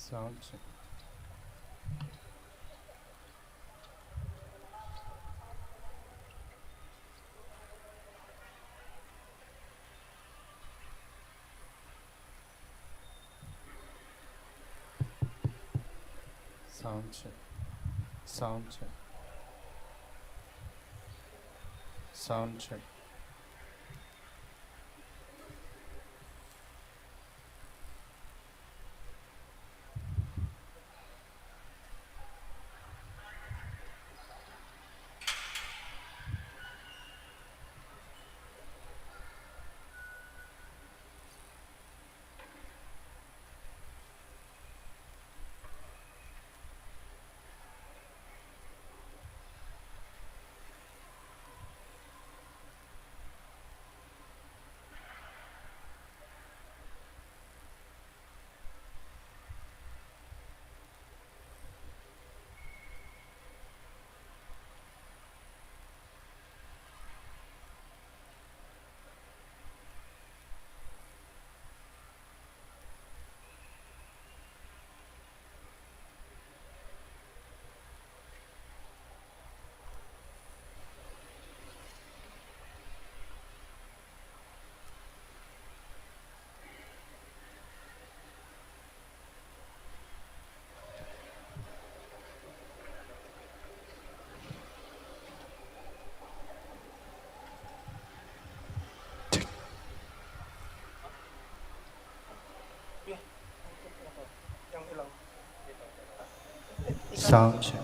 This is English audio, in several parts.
Sound check. Sound check. Sound check. Sound check. Sound check.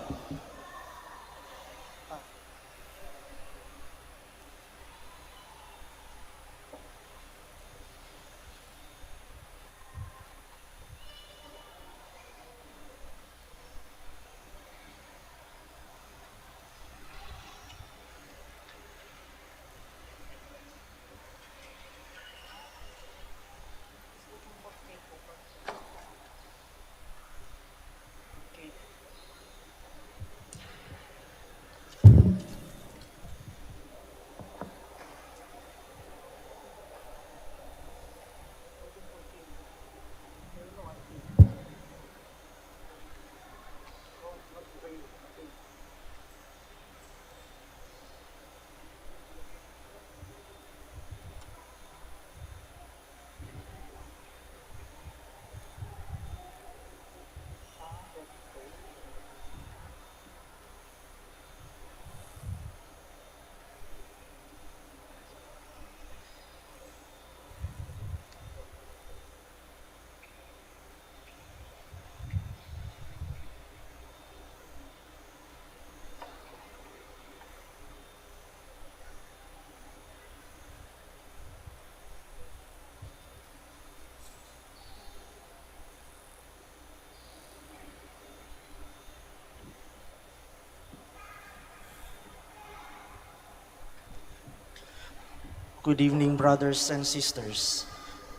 Good evening, brothers and sisters.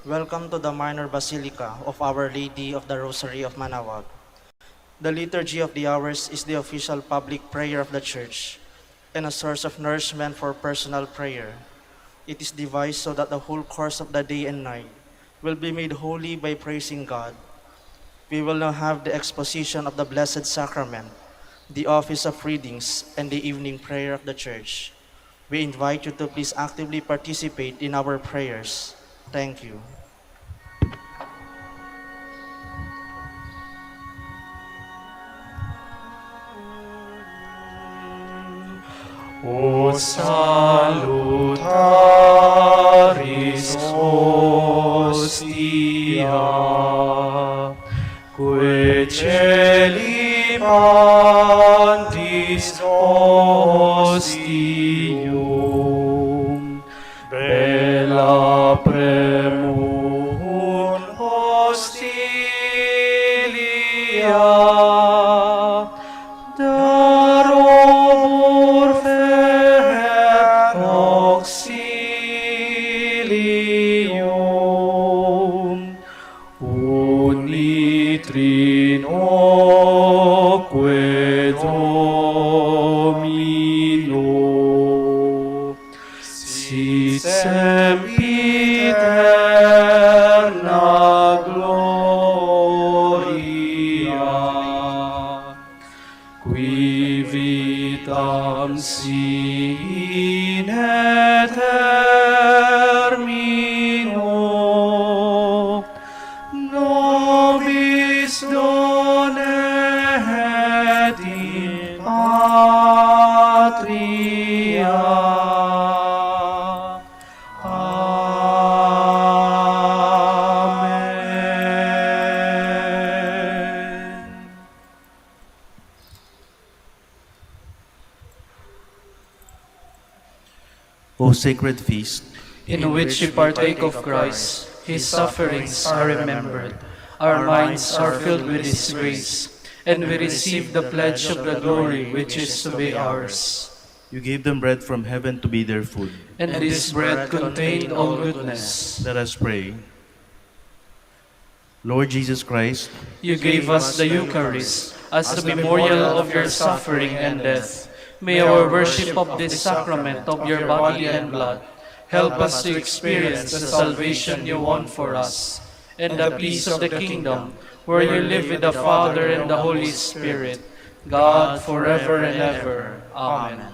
Welcome to the Minor Basilica of Our Lady of the Rosary of Manaoag. The Liturgy of the Hours is the official public prayer of the Church and a source of nourishment for personal prayer. It is devised so that the whole course of the day and night will be made holy by praising God. We will now have the exposition of the Blessed Sacrament, the office of readings, and the evening prayer of the Church. We invite you to please actively participate in our prayers. Thank you. O salutaris hostia, que celi pandis hostium, bella premum hostilia, darobur fer auxilium, unitrinoque Domino, sit sempiter sine termino nobis donet in patria. Amen. O sacred feast, In which we partake of Christ, His sufferings are remembered, our minds are filled with His grace, and we receive the pledge of the glory which is to be ours. you gave them bread from heaven to be their food. And this bread contained all goodness. Let us pray. Lord Jesus Christ, You gave us the Eucharist as the memorial of your suffering and death. May our worship of this sacrament of your body and blood help us to experience the salvation you won for us, and the peace of the kingdom, where you live with the Father and the Holy Spirit, God forever and ever. Amen.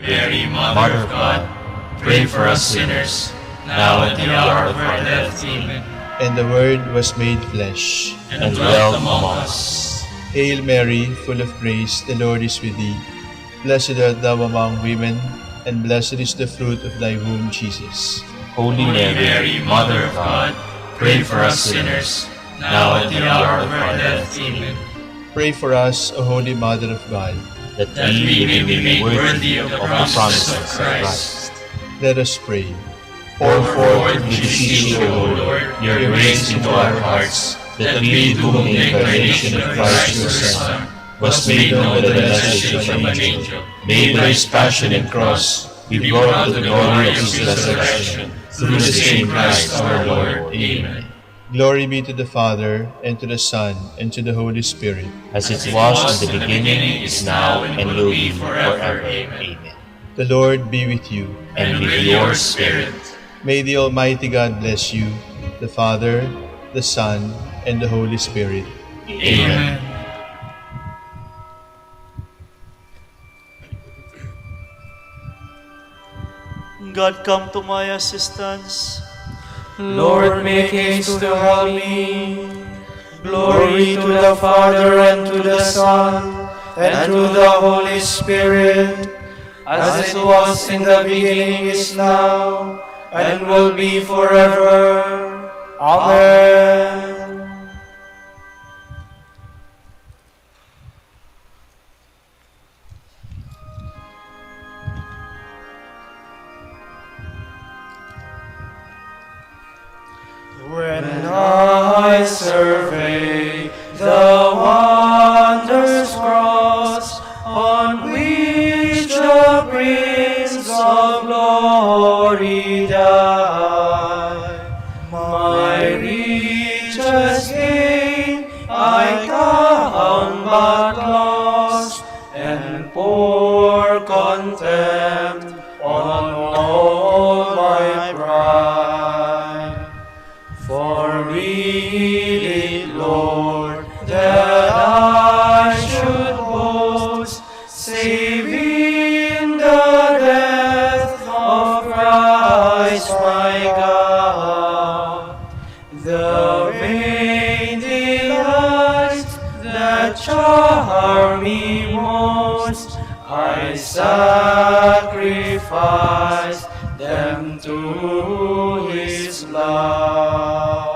Mary, Mother of God, pray for us sinners, now and at the hour of our death. Amen. And the Word was made flesh, And dwelt among us. Hail Mary, full of grace, the Lord is with thee. Blessed art thou among women, and blessed is the fruit of thy womb, Jesus. Holy Mary, Mother of God, pray for us sinners, now and at the hour of our death. Amen. Pray for us, O Holy Mother of God. That we may be made worthy of the promises of Christ. Let us pray. Pour forth, we beseech you, O Lord, your grace into our hearts, that we, through the incarnation of Christ your Son, was made known the message from an angel, made by his passion and cross, be brought to the glory of his resurrection, through the same Christ our Lord. Amen. Glory be to the Father, and to the Son, and to the Holy Spirit. As it was in the beginning, is now, and will be forever. Amen. The Lord be with you. And with your spirit. May the Almighty God bless you, the Father, the Son, and the Holy Spirit. Amen. God, come to my assistance. Lord, make haste to help me. Glory to the Father, and to the Son, and to the Holy Spirit, as it was in the beginning, is now, and will be forever. Amen. When I survey the wondrous cross on which the Prince of Glory died, my richest gain I count but lost, and pour contempt on all my pride. For really, Lord, that I should boast, save in the death of Christ my God. The vain delights that charm me most, I sacrifice them to His love.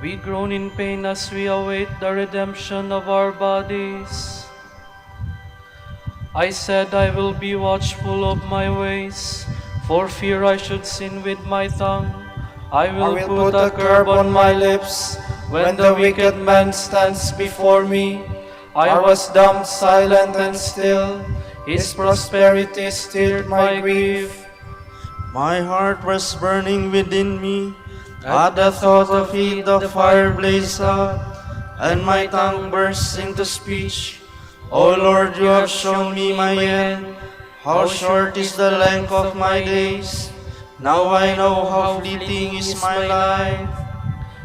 We groan in pain as we await the redemption of our bodies. I said I will be watchful of my ways, for fear I should sin with my tongue. I will put a curb on my lips when the wicked man stands before me. I was dumb, silent, and still. His prosperity stirred my grief. My heart was burning within me at the thought of it. The fire blazed up, and my tongue burst into speech. O Lord, you have shown me my end. How short is the length of my days. Now I know how fleeting is my life.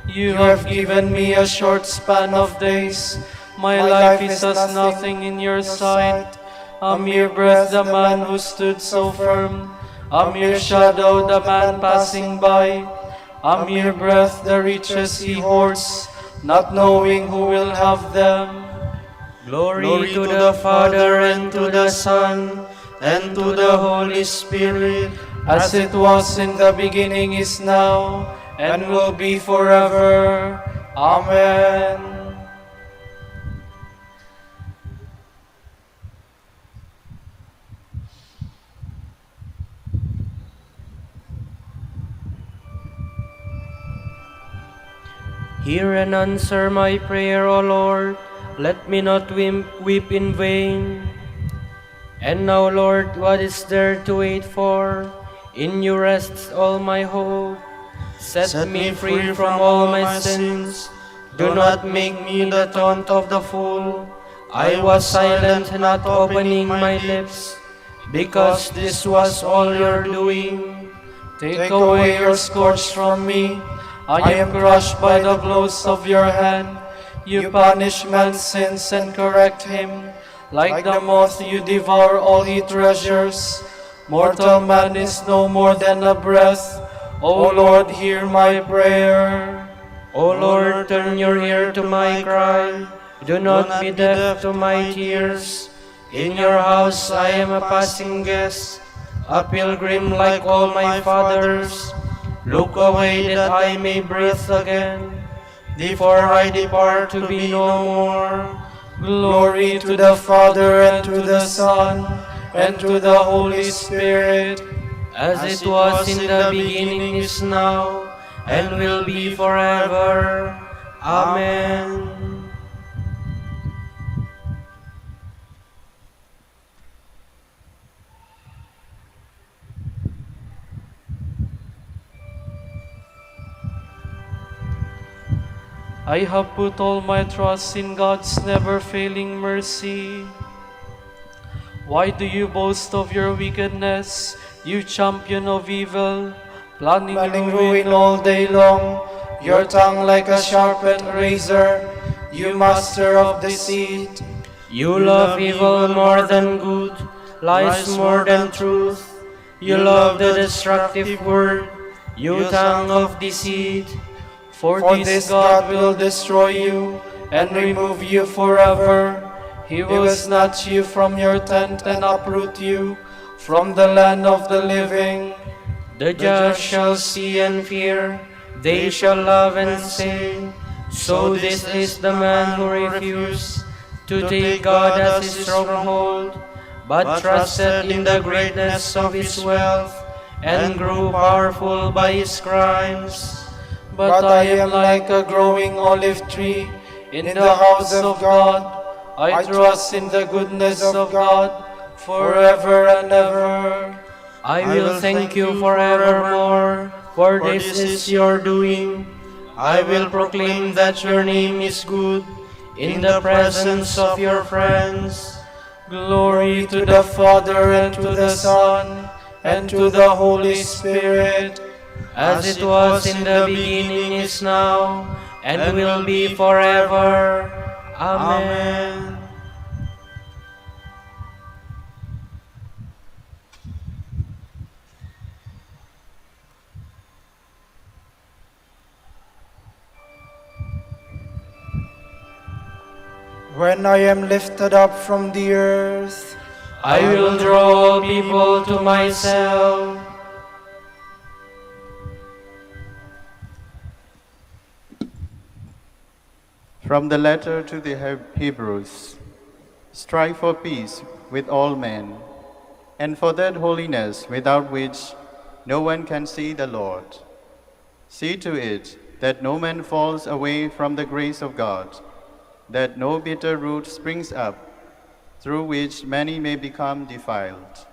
You have given me a short span of days. My life is as nothing in your sight. A mere breath, the man who stood so firm. A mere shadow, the man passing by. A mere breath, the riches he hoards, not knowing who will have them. Glory to the Father, and to the Son, and to the Holy Spirit, as it was in the beginning, is now, and will be forever. Amen. Hear and answer my prayer, O Lord. Let me not weep in vain. And now, Lord, what is there to wait for? In you rests all my hope. Set me free from all my sins. Do not make me the taunt of the fool. I was silent, not opening my lips, because this was all your doing. Take away your scourge from me. I am crushed by the blows of your hand. You punish man's sins and correct him. Like the moth you devour all he treasures. Mortal man is no more than a breath. O Lord, hear my prayer. O Lord, turn your ear to my cry. Do not be deaf to my tears. In your house I am a passing guest, a pilgrim like all my fathers. Look away that I may breathe again, before I depart to be no more. Glory to the Father, and to the Son, and to the Holy Spirit, As it was in the beginning, is now, and will be forever. Amen. I have put all my trust in God's never-failing mercy. Why do you boast of your wickedness, you champion of evil, planning ruin all day long, your tongue like a sharpened razor, you master of deceit? You love evil more than good, lies more than truth. You love the destructive word, you tongue of deceit. For this God will destroy you and remove you forever. He will snatch you from your tent and uproot you from the land of the living. The just shall see and fear, they shall love and say, so this is the man who refused to take God as his stronghold, but trusted in the greatness of his wealth, and grew powerful by his crimes. But I am like a growing olive tree in the house of God. I trust in the goodness of God forever and ever. I will thank you forevermore, for this is your doing. I will proclaim that your name is good in the presence of your friends. Glory to the Father, and to the Son, and to the Holy Spirit, as it was in the beginning, is now, and will be forever. Amen. When I am lifted up from the earth, I will draw all people to myself. From the letter to the Hebrews, strive for peace with all men, and for that holiness without which no one can see the Lord. See to it that no man falls away from the grace of God, that no bitter root springs up, through which many may become defiled,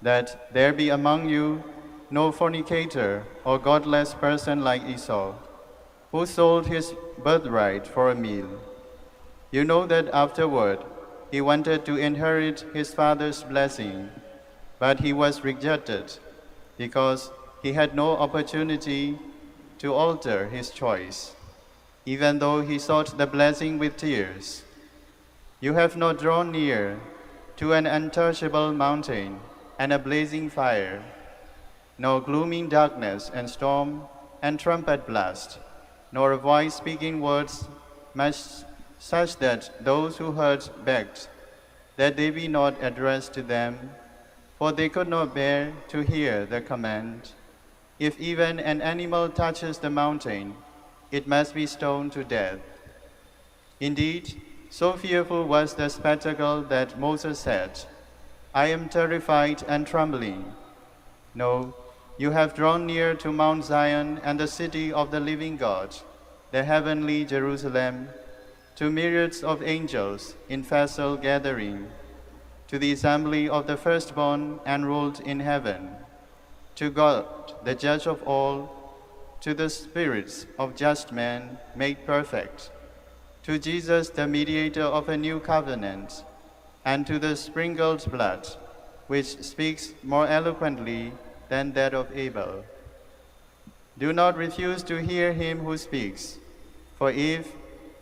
that there be among you no fornicator or godless person like Esau, who sold his birthright for a meal. You know that afterward he wanted to inherit his father's blessing, but he was rejected because he had no opportunity to alter his choice, even though he sought the blessing with tears. You have not drawn near to an untouchable mountain and a blazing fire, nor glooming darkness and storm and trumpet blast, nor a voice speaking words much such that those who heard begged that they be not addressed to them, for they could not bear to hear the command, if even an animal touches the mountain, it must be stoned to death. Indeed, so fearful was the spectacle that Moses said, I am terrified and trembling. No, you have drawn near to Mount Zion and the city of the living God, the heavenly Jerusalem, to myriads of angels in festal gathering, to the assembly of the firstborn enrolled in heaven, to God, the judge of all, to the spirits of just men made perfect, to Jesus, the mediator of a new covenant, and to the sprinkled blood, which speaks more eloquently than that of Abel. Do not refuse to hear him who speaks. For if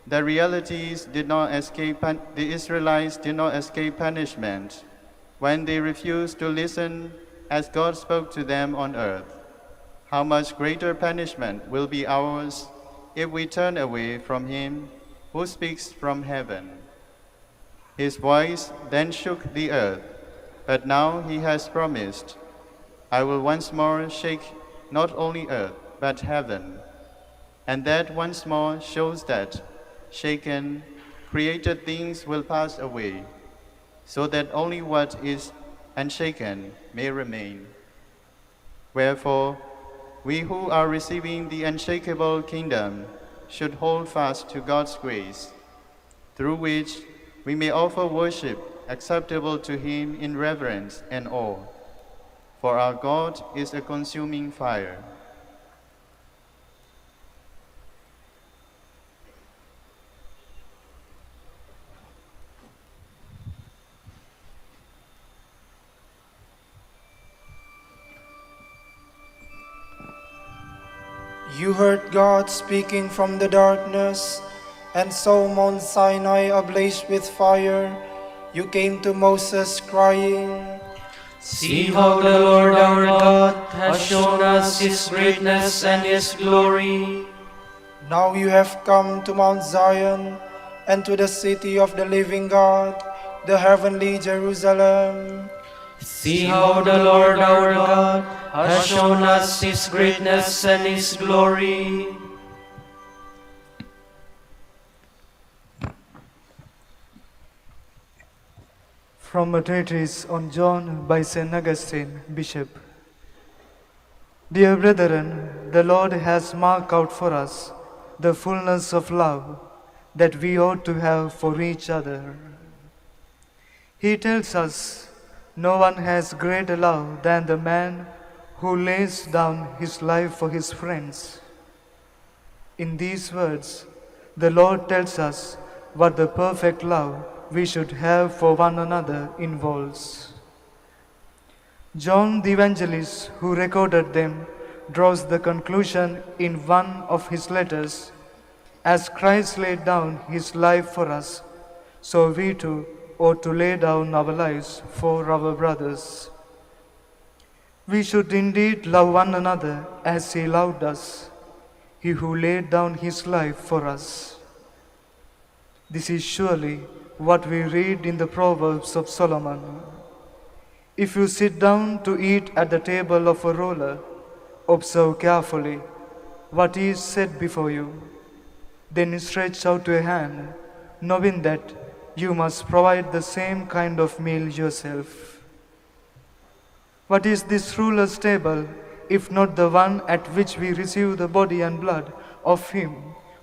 the realities did not escape, the Israelites did not escape punishment when they refused to listen as God spoke to them on earth, how much greater punishment will be ours if we turn away from him who speaks from heaven. His voice then shook the earth, but now he has promised, I will once more shake not only earth, but heaven. And that once more shows that shaken, created things will pass away, so that only what is unshaken may remain. Wherefore, we who are receiving the unshakable kingdom should hold fast to God's grace, through which we may offer worship acceptable to him in reverence and awe. For our God is a consuming fire. You heard God speaking from the darkness, and saw Mount Sinai ablaze with fire. You came to Moses crying, See how the Lord our God has shown us his greatness and his glory. Now you have come to Mount Zion, and to the city of the living God, the heavenly Jerusalem. See how the Lord our God has shown us his greatness and his glory. From a treatise on John by St. Augustine, Bishop. Dear brethren, the Lord has marked out for us the fullness of love that we ought to have for each other. He tells us, no one has greater love than the man who lays down his life for his friends. In these words, the Lord tells us what the perfect love we should have for one another involves. John the Evangelist, who recorded them, draws the conclusion in one of his letters, as Christ laid down his life for us, so we too ought to lay down our lives for our brothers. We should indeed love one another as he loved us, he who laid down his life for us. This is surely what we read in the Proverbs of Solomon. If you sit down to eat at the table of a ruler, observe carefully what is set before you. Then stretch out your hand, knowing that you must provide the same kind of meal yourself. What is this ruler's table, if not the one at which we receive the body and blood of him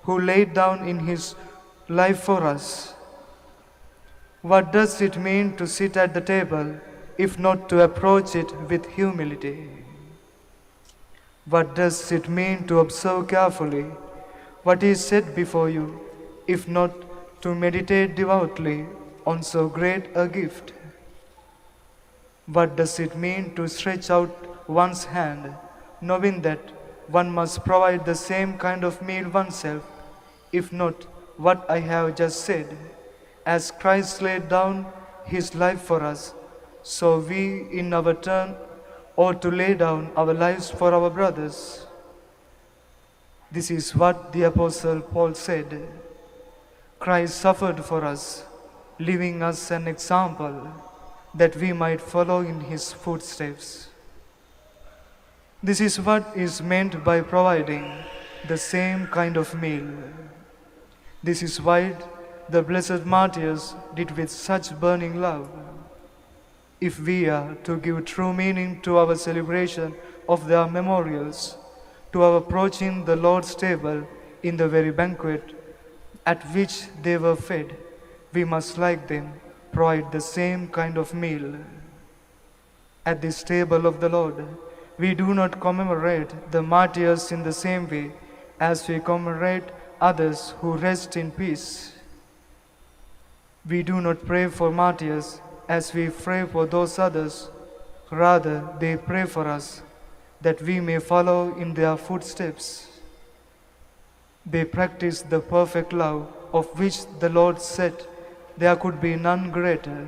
who laid down in his life for us? What does it mean to sit at the table, if not to approach it with humility? What does it mean to observe carefully what is set before you, if not to meditate devoutly on so great a gift? What does it mean to stretch out one's hand, knowing that one must provide the same kind of meal oneself, if not what I have just said? As Christ laid down his life for us, so we in our turn ought to lay down our lives for our brothers. This is what the Apostle Paul said. Christ suffered for us, leaving us an example that we might follow in his footsteps. This is what is meant by providing the same kind of meal. This is why the blessed martyrs did with such burning love. If we are to give true meaning to our celebration of their memorials, to our approaching the Lord's table in the very banquet at which they were fed, we must, like them, provide the same kind of meal. At this table of the Lord, we do not commemorate the martyrs in the same way as we commemorate others who rest in peace. We do not pray for martyrs as we pray for those others. Rather, they pray for us, that we may follow in their footsteps. They practiced the perfect love of which the Lord said there could be none greater.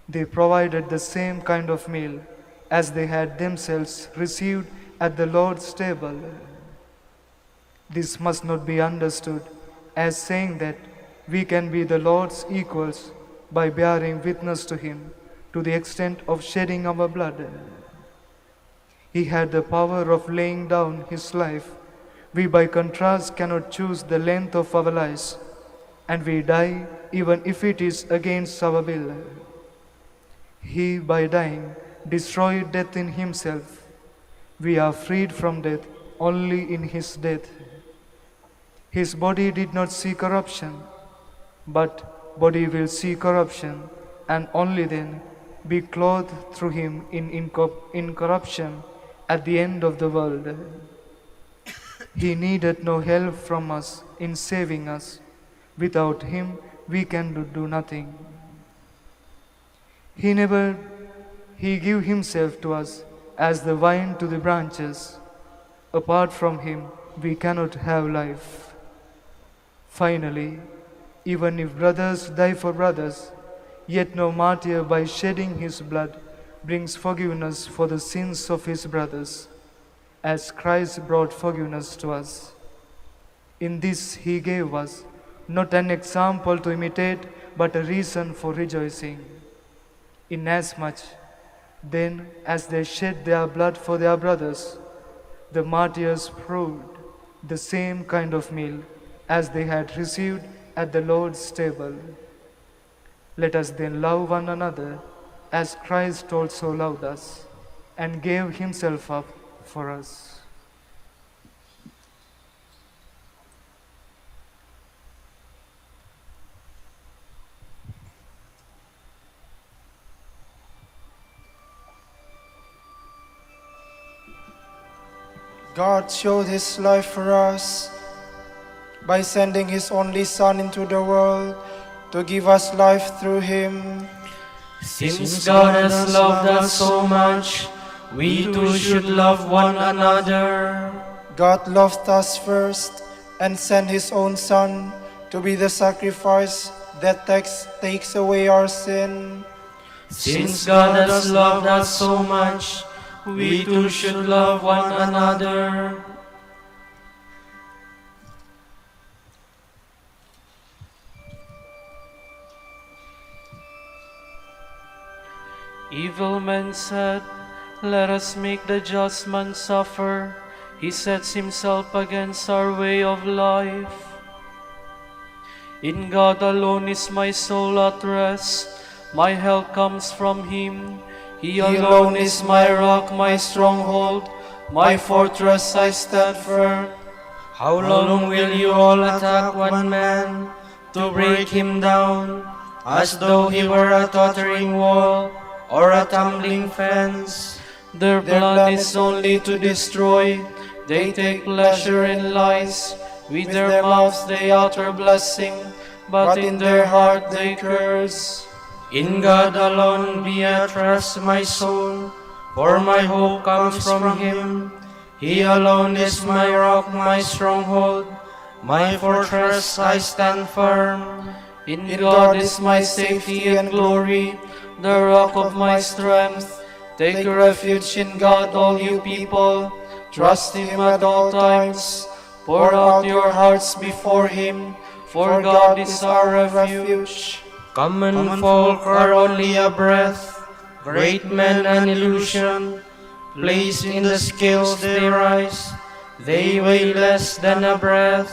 They provided the same kind of meal as they had themselves received at the Lord's table. This must not be understood as saying that we can be the Lord's equals by bearing witness to Him to the extent of shedding our blood. He had the power of laying down His life. We by contrast cannot choose the length of our lives, and we die even if it is against our will. He by dying destroyed death in Himself. We are freed from death only in His death. His body did not see corruption, but body will see corruption, and only then be clothed through Him in incorruption at the end of the world. He needed no help from us in saving us. Without Him, we can do nothing. He gave Himself to us as the vine to the branches. Apart from Him, we cannot have life. Finally, even if brothers die for brothers, yet no martyr by shedding his blood brings forgiveness for the sins of his brothers, as Christ brought forgiveness to us. In this He gave us not an example to imitate, but a reason for rejoicing. Inasmuch then as they shed their blood for their brothers, the martyrs proved the same kind of meal as they had received at the Lord's table. Let us then love one another as Christ also loved us and gave Himself up for us. God showed His life for us by sending His only Son into the world to give us life through Him. Since God has loved us so much, we too should love one another. God loved us first and sent His own Son to be the sacrifice that takes away our sin. Since God has loved us so much, we too should love one another. Evil men said, "Let us make the just man suffer." He sets himself against our way of life. In God alone is my soul at rest. My help comes from Him. He alone is my rock, my stronghold, my fortress I stand firm. How long will you all attack one man to break him down, as though he were a tottering wall or a tumbling fence? Their plan is only to destroy. They take pleasure in lies. With their mouths they utter blessing, but in their heart they curse. In God alone be at rest my soul, for my hope comes from Him. He alone is my rock, my stronghold, my fortress I stand firm. In God is my safety and glory, the rock of my strength. Take refuge in God, all you people. Trust Him at all times. Pour out your hearts before Him, for God is our refuge. Common folk are only a breath, great men an illusion. Placed in the scales they rise, they weigh less than a breath.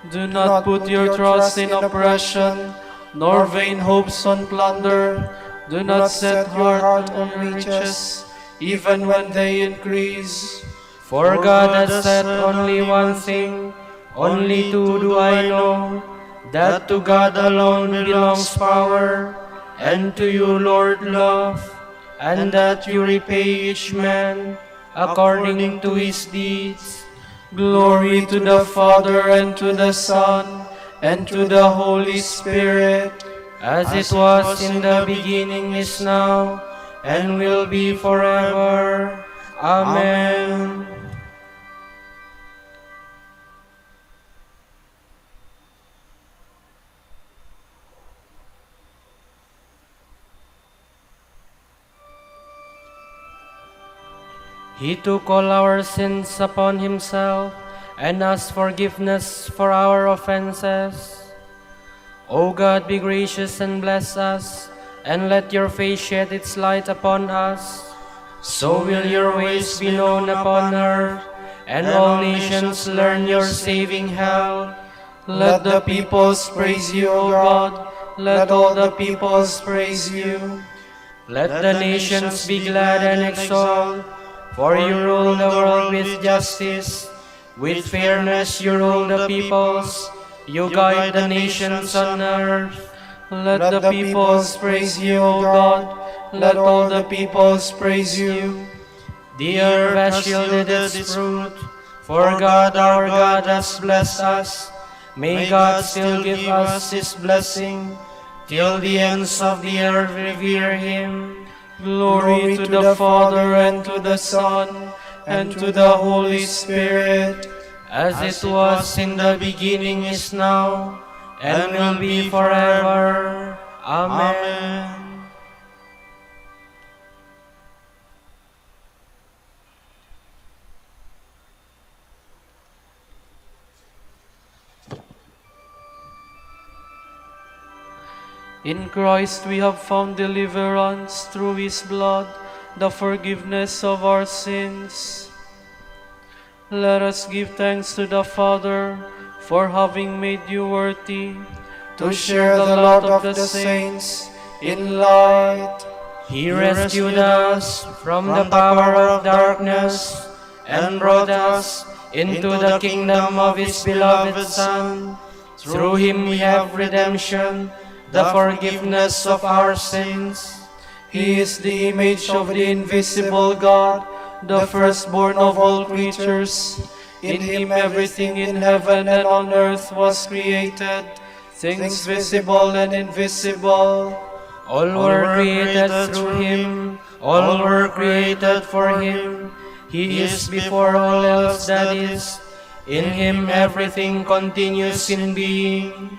Do not put your trust in oppression, nor vain hopes on plunder. Do not set your heart on riches, even when they increase. For God has said only one thing, only two do I know, that to God alone belongs power, and to you, Lord, love, and that you repay each man according to his deeds. Glory to the Father, and to the Son, and to the Holy Spirit, as it was in the beginning, is now, and will be forever. Amen. He took all our sins upon himself and asked forgiveness for our offenses. O God, be gracious and bless us, and let your face shed its light upon us. So will your ways be known upon earth, and all nations learn your saving help. Let the peoples praise you, O God. Let all the peoples praise you. Let the nations be glad and exult, for you rule the world with justice. With fairness you rule the peoples, you guide the nations on earth. Let the peoples praise you, O God. Let all the peoples praise you. The earth has yielded its fruit, for God our God has blessed us. May God still give us his blessing, till the ends of the earth revere him. Glory to the Father, and to the Son, and to the Holy Spirit, as it was in the beginning, is now, and will be forever. Amen. In Christ we have found deliverance through his blood, the forgiveness of our sins. Let us give thanks to the Father for having made you worthy to share the lot of the saints in light. He rescued us from the power of darkness and brought us into the kingdom of his beloved Son. Through him we have redemption, the forgiveness of our sins. He is the image of the invisible God, the firstborn of all creatures. In him everything in heaven and on earth was created, things visible and invisible. All were created through him, all were created for him. He is before all else that is. In him everything continues in being.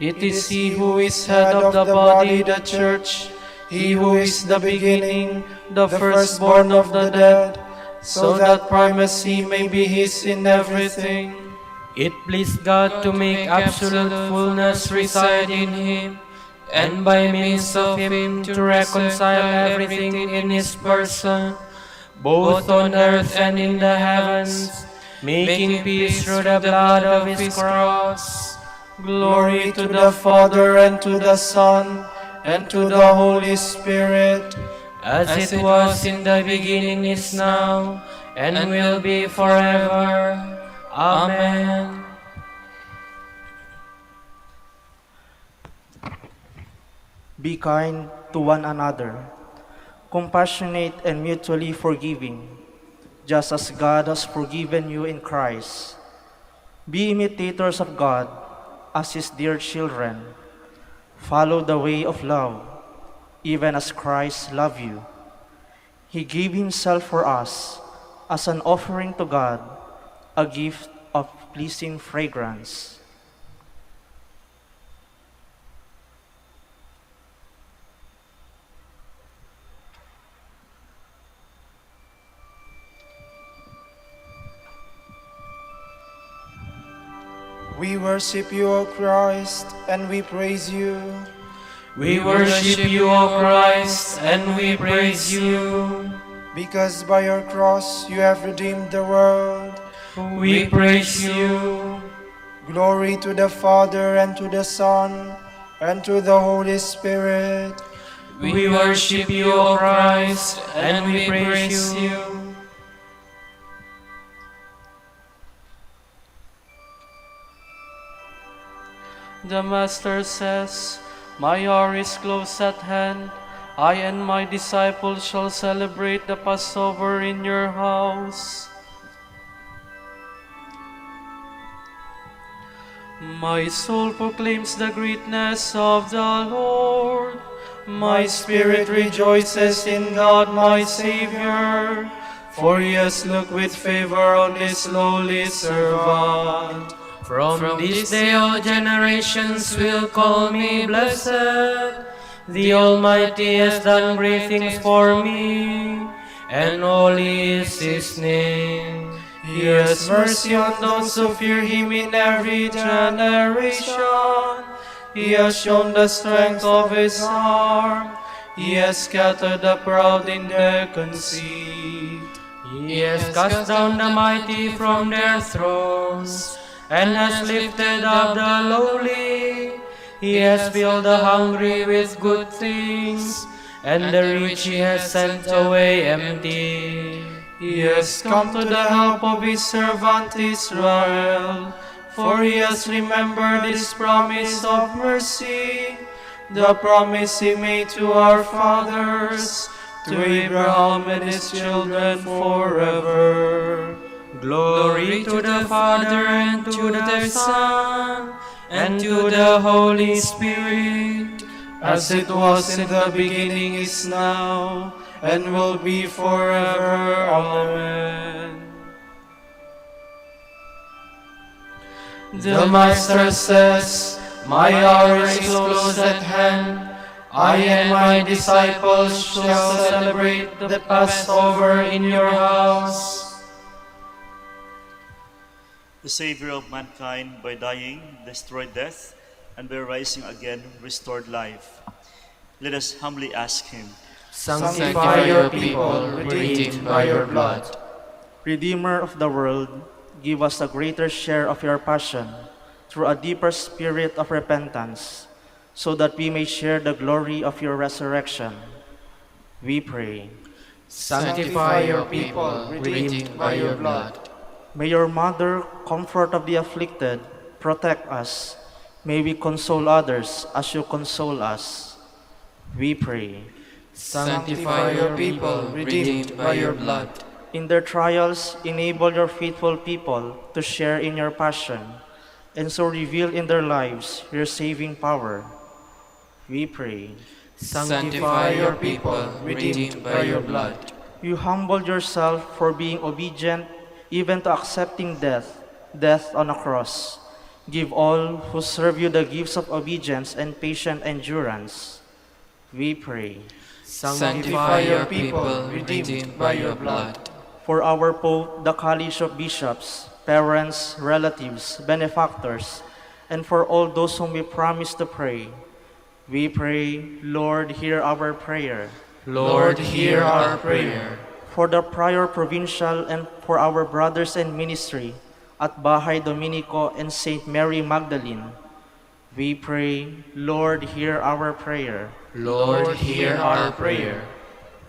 It is he who is head of the body, the church, he who is the beginning, the firstborn of the dead, so that primacy may be his in everything. It pleased God to make absolute fullness reside in him, and by means of him to reconcile everything in his person, both on earth and in the heavens, making peace through the blood of his cross. Glory to the Father, and to the Son, and to the Holy Spirit, as it was in the beginning, is now, and will be forever. Amen. Be kind to one another, compassionate and mutually forgiving, just as God has forgiven you in Christ. Be imitators of God as his dear children. Follow the way of love, even as Christ loved you. He gave himself for us as an offering to God, a gift of pleasing fragrance. we worship you, O Christ, and we praise you. We worship you, O Christ, and we praise you. Because by your cross you have redeemed the world. We praise you. Glory to the Father, and to the Son, and to the Holy Spirit. We worship you, O Christ, and we praise you. The Master says, "My hour is close at hand. I and my disciples shall celebrate the Passover in your house." My soul proclaims the greatness of the Lord. My spirit rejoices in God my Savior, For he has looked with favor on his lowly servant. From this day all generations will call me blessed. The Almighty has done great things for me, and holy is his name. He has mercy on those who fear him in every generation. He has shown the strength of his arm. He has scattered the proud in their conceit. He has cast down the mighty from their thrones, and has lifted up the lowly. He has filled the hungry with good things, and the rich he has sent away empty. He has come to the help of his servant Israel, for he has remembered his promise of mercy, the promise he made to our fathers, to Abraham and his children forever. Glory to the Father, and to the Son, and to the Holy Spirit, as it was in the beginning, is now, and will be forever. Amen. The Master says, "My hour is close at hand. I and my disciples shall celebrate the Passover in your house." The Savior of mankind, by dying, destroyed death, and by rising again, restored life. Let us humbly ask him. Sanctify your people, redeemed by your blood. Redeemer of the world, give us a greater share of your passion through a deeper spirit of repentance, so that we may share the glory of your resurrection. We pray. Sanctify your people, redeemed by your blood. May your Mother, comfort of the afflicted, protect us. May we console others as you console us. We pray. Sanctify your people, redeemed by your blood. In their trials, enable your faithful people to share in your passion, and so reveal in their lives your saving power. We pray. Sanctify your people, redeemed by your blood. You humbled yourself for being obedient, even to accepting death on a cross. Give all who serve you the gifts of obedience and patient endurance. We pray. Sanctify your people, redeemed by your blood. For our Pope, the College of Bishops, parents, relatives, benefactors, and for all those whom we promise to pray, we pray, Lord, hear our prayer. Lord, hear our prayer. For the Prior Provincial and for our brothers in ministry at Bahay Dominico and St. Mary Magdalene, we pray, Lord, hear our prayer. Lord, hear our prayer.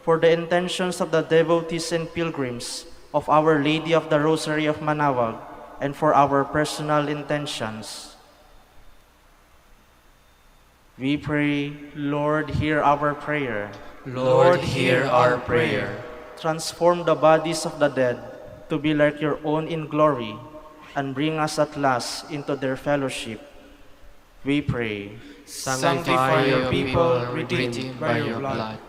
For the intentions of the devotees and pilgrims of Our Lady of the Rosary of Manaoag, and for our personal intentions, we pray, Lord, hear our prayer. Lord, hear our prayer. Transform the bodies of the dead to be like your own in glory, and bring us at last into their fellowship. We pray. Sanctify your people, redeemed by your blood.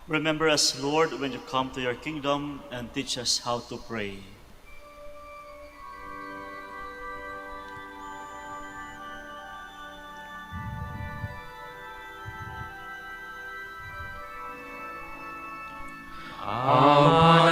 Remember us, Lord, when you come to your kingdom, and teach us how to pray. Ama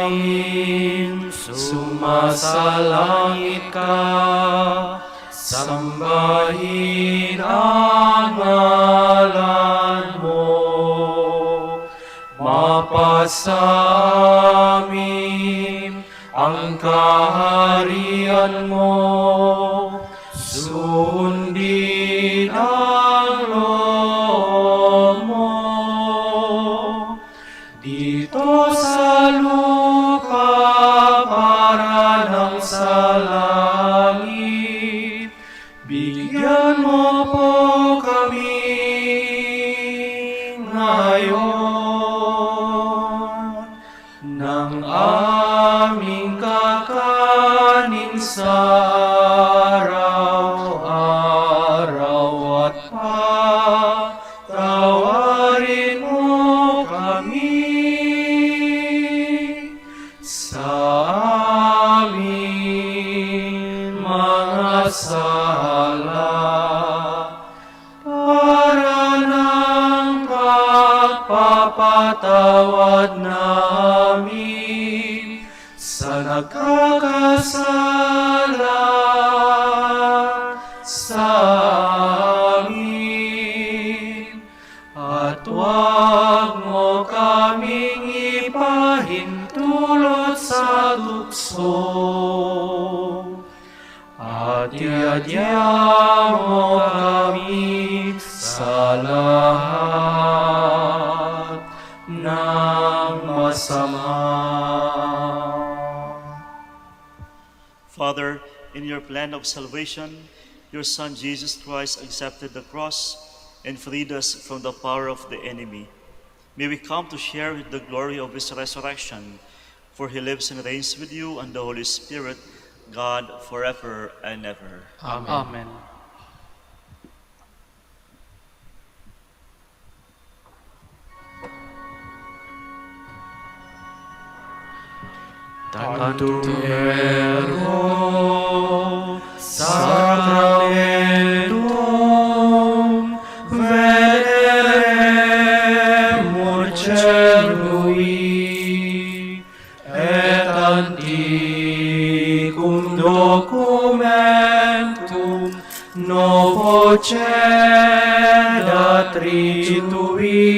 namin, sumasalangit ka, sambahin ang ngalan mo, mapasa amin ang kaharian mo, sundin ang loob mo. Dito sa lupa para ng sa langit, bigyan mo po kami ngayon ng aming kakanin sa araw-araw, at patawarin mo kami ipapatawad namin sa nagkakasala sa amin. At huwag mo kaming ipahintulot sa tukso, at iadya mo kami sa lahat ng masama. Father, in your plan of salvation, your Son Jesus Christ accepted the cross and freed us from the power of the enemy. May we come to share the glory of his resurrection, for he lives and reigns with you and the Holy Spirit, God, forever and ever. Amen. Tantum ergo sacramentum veneremur celui et antiquum documentum novo cedat ritui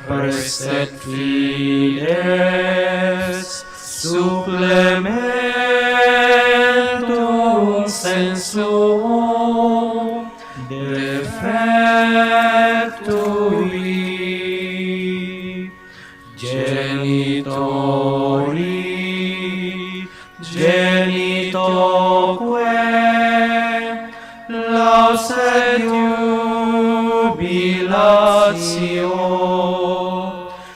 Praestet fides supplementum sensum defectui genitoque laus et jubilatio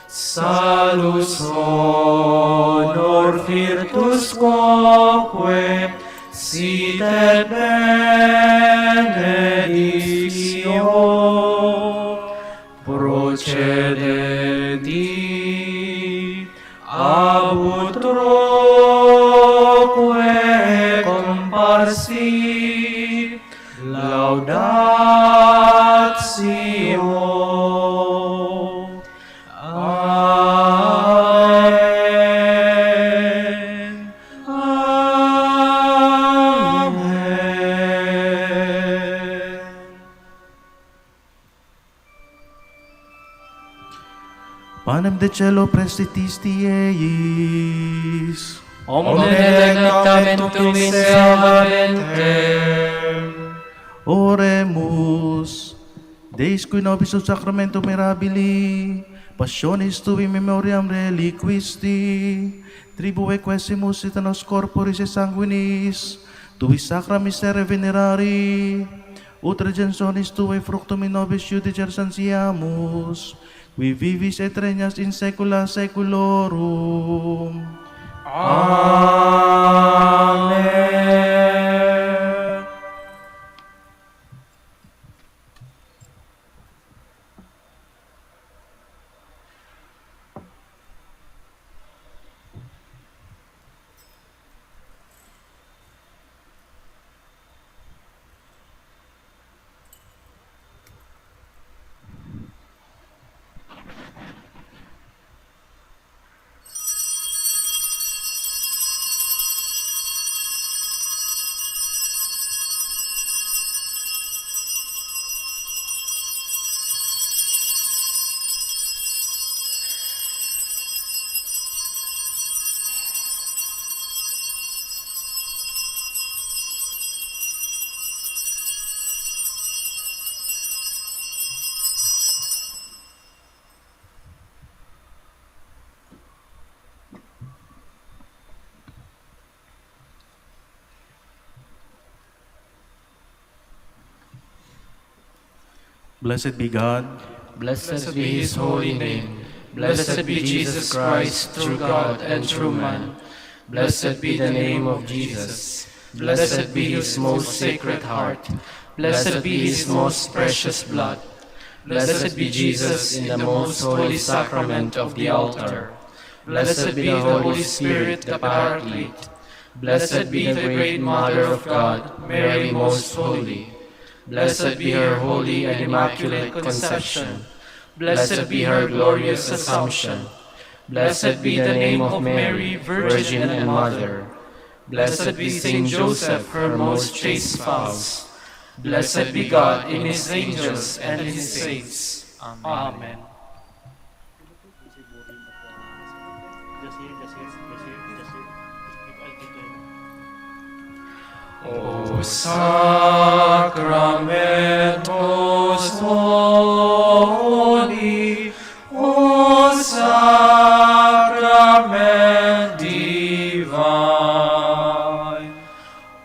salus honor virtus quoque sit et benedictio procedenti ab utroque comparsi laudatio. Amen. Amen. Panem de cielo prestitisti eis. Omne delectamentum in sacramentem. Oremus. Deis qui nobis ut sacramento mirabili, passionis tui memoriam reliquisti, tribue quesimus et nos corporis et sanguinis, tui sacra mystere venerari, ut regensonis tue fructum in nobis judicer santiamus, qui vivis et regnas in saecula saeculorum. Amen. Blessed be God. Blessed be his holy name. Blessed be Jesus Christ, true God and true man. Blessed be the name of Jesus. Blessed be his most sacred heart. Blessed be his most precious blood. Blessed be Jesus in the most holy sacrament of the altar. Blessed be the Holy Spirit, the Paraclete. Blessed be the great Mother of God, Mary most holy. Blessed be her holy and immaculate conception. Blessed be her glorious Assumption. Blessed be the name of Mary, Virgin and Mother. Blessed be Saint Joseph, her most chaste spouse. Blessed be God in his angels and in his saints. Amen. O Sacrament most holy, O Sacrament divine,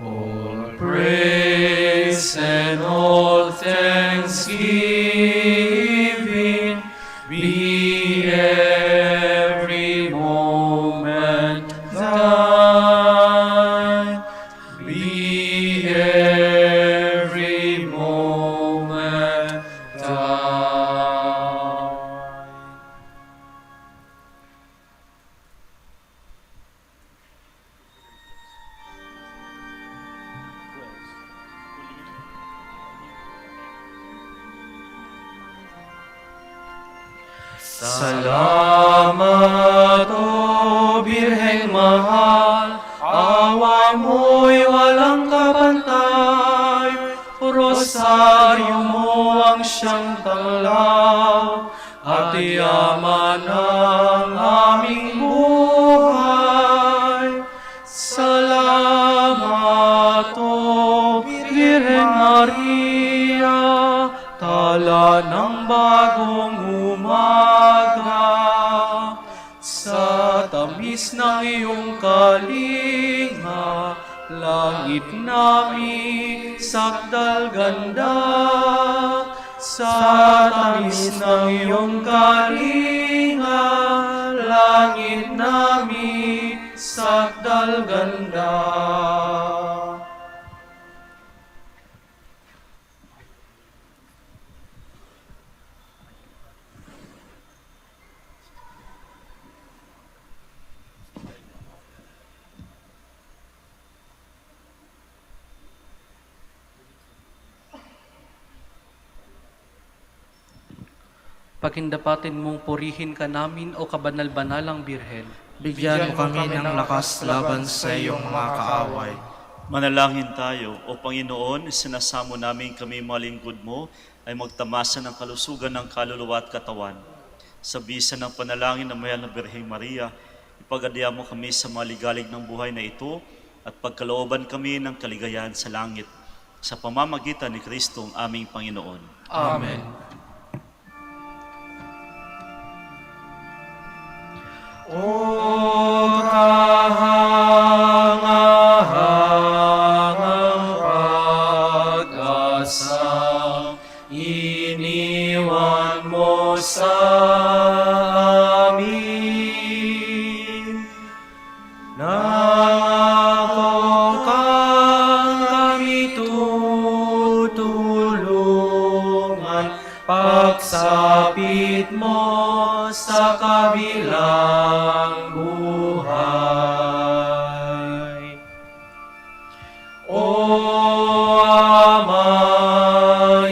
all praise and all thanksgiving be every moment thine. Be every moment thine. Salamat, O Birheng mahal, away mo'y walang kapantay. Rosaryo mo ang siyang tanglaw, at yaman ang aming buhay. Salamat, O Birheng Maria, tala ng bagong umaga. Sa tamis ng iyong kalinga, langit namin sakdal ganda. Sa tamis ng iyong kalinga, langit namin sakdal ganda. Pakindapatin mong purihin ka namin, O kabanal-banalang Birhen. Bigyan mo kami ng lakas laban sa iyong mga kaaway. Manalangin tayo, O Panginoon, sinasamo namin kami mga lingkod mo ay magtamasa ng kalusugan ng kaluluwa at katawan. Sa bisa ng panalangin ng Mahal na Birheng Maria, ipag-adya mo kami sa maligalig ng buhay na ito at pagkalooban kami ng kaligayahan sa langit. Sa pamamagitan ni Kristo ang aming Panginoon. Amen. O kahangahangang pag-asang iniwan mo sa amin, nangako kang kami tutulungan pagsapit mo sa kabilang buhay. O Ama,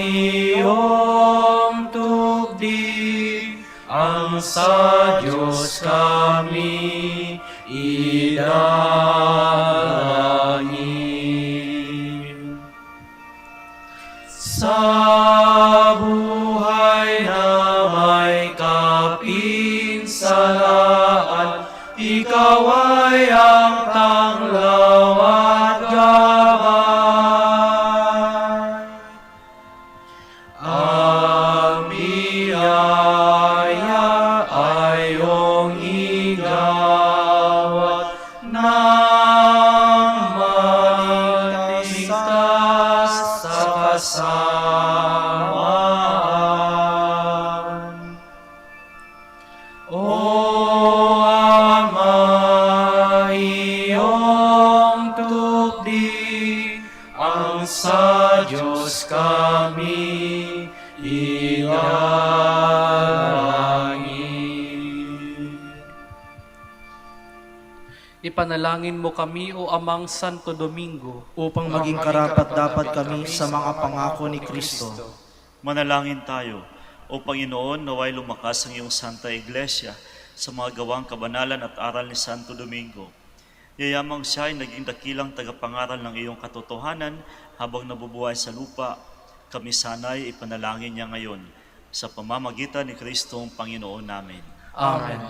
iyong tugdi ang sa Diyos kami idalangin. Sa buhay na may kapinsalaan, ikaw ay ang tanglaw at gabay. Ang biyaya ay iyong igawat nang maligtas sa kasamaan. O Ama, iyong tugdi ang sa Diyos kami idalangin. Ipanalangin mo kami, O Amang Santo Domingo, upang maging karapat-dapat kami sa mga pangako ni Kristo. Manalangin tayo, O Panginoon, naway lumakas ang iyong Santa Iglesia sa mga gawang kabanalan at aral ni Santo Domingo. Yayamang siya ay naging dakilang tagapangaral ng iyong katotohanan habang nabubuhay sa lupa. Kami sana'y ipanalangin niya ngayon sa pamamagitan ni Kristong Panginoon namin. Amen.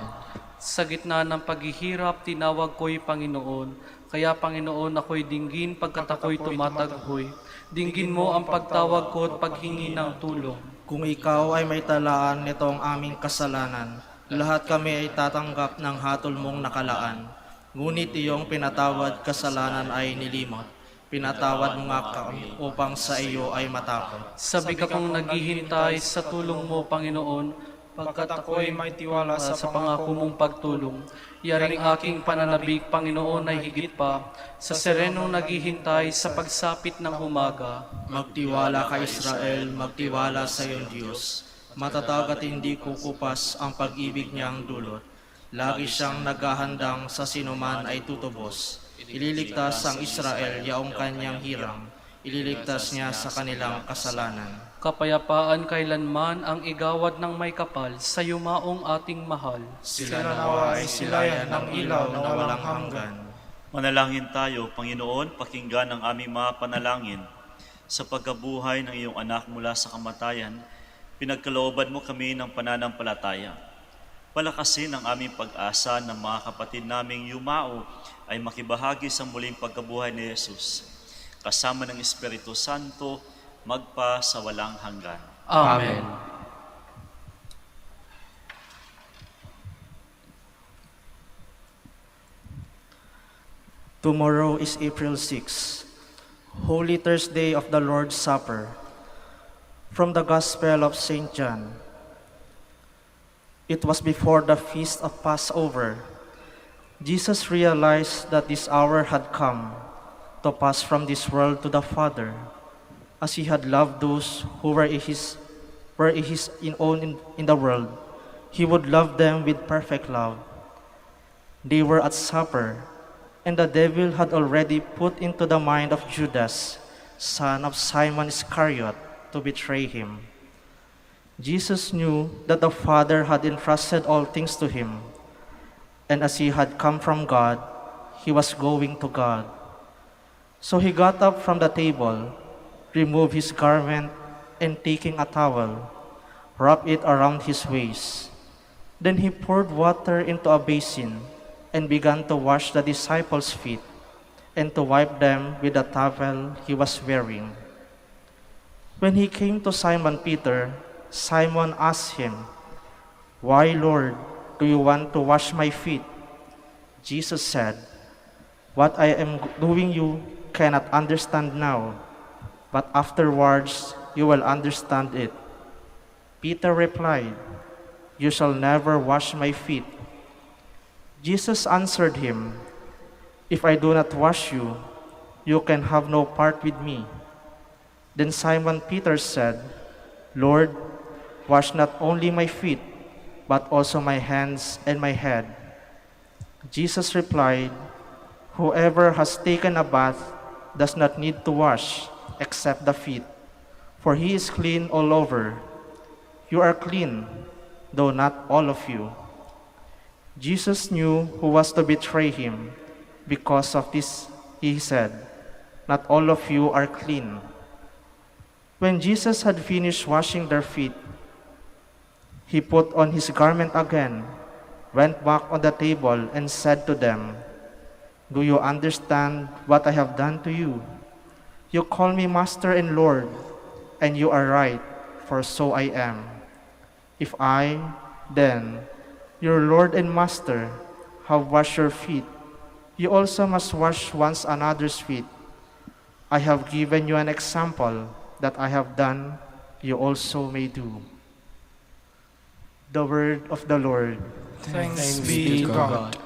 Sa gitna ng paghihirap, tinawag ko'y Panginoon. Kaya Panginoon, ako'y dinggin pagkat ako'y tumataghoy. Dinggin mo ang pagtawag ko at paghingi ng tulong. Kung ikaw ay may talaan nitong aming kasalanan, lahat kami ay tatanggap ng hatol mong nakalaan. Ngunit iyong pinatawad kasalanan ay nilimot. Pinatawad mo nga kami upang sa iyo ay matakot. Sabi ka kong naghihintay sa tulong mo, Panginoon, pagkat ako'y may tiwala sa pangako mong pagtulong. Yaring aking pananabik, Panginoon, ay higit pa sa serenong naghihintay sa pagsapit ng umaga. Magtiwala ka Israel, magtiwala sa iyong Diyos. Matatag at hindi kukupas ang pag-ibig niyang dulot. Lagi siyang naghahandang sa sinuman ay tutubos. Ililigtas ang Israel yaong kanyang hirang. Ililigtas niya sa kanilang kasalanan. Kapayapaan kailanman ang igawad ng may kapal sa yumaong ating mahal. Sila nawa ay silayan ng ilaw na walang hanggan. Manalangin tayo, Panginoon, pakinggan ang aming mga panalangin. Sa pagkabuhay ng iyong anak mula sa kamatayan, pinagkalooban mo kami ng pananampalataya. Palakasin ang aming pag-asa ng mga kapatid naming yumao ay makibahagi sa muling pagkabuhay ni Jesus. Kasama ng Espiritu Santo, magpa sa walang hanggan. Amen. Tomorrow is April 6, Holy Thursday of the Lord's Supper. From the Gospel of St. John. It was before the feast of Passover. Jesus realized that this hour had come to pass from this world to the Father. As he had loved those who were his own in the world, he would love them with perfect love. They were at supper, and the devil had already put into the mind of Judas, son of Simon Iscariot, to betray him. Jesus knew that the Father had entrusted all things to him, and as he had come from God, he was going to God. So he got up from the table, removed his garment, and taking a towel, wrapped it around his waist. Then he poured water into a basin and began to wash the disciples' feet and to wipe them with the towel he was wearing. When he came to Simon Peter, Simon asked him, "Why, Lord, do you want to wash my feet?" Jesus said, "What I am doing you cannot understand now, but afterwards you will understand it." Peter replied, "You shall never wash my feet." Jesus answered him, "If I do not wash you, you can have no part with me." Then Simon Peter said, "Lord, wash not only my feet, but also my hands and my head." Jesus replied, "Whoever has taken a bath does not need to wash except the feet, for he is clean all over. You are clean, though not all of you." Jesus knew who was to betray him. Because of this, he said, "Not all of you are clean." When Jesus had finished washing their feet, he put on his garment again, went back on the table, and said to them, "Do you understand what I have done to you? You call me Master and Lord, and you are right, for so I am. If I, then, your Lord and Master, have washed your feet, you also must wash one another's feet. I have given you an example that I have done, you also may do." The word of the Lord. Thanks be to God.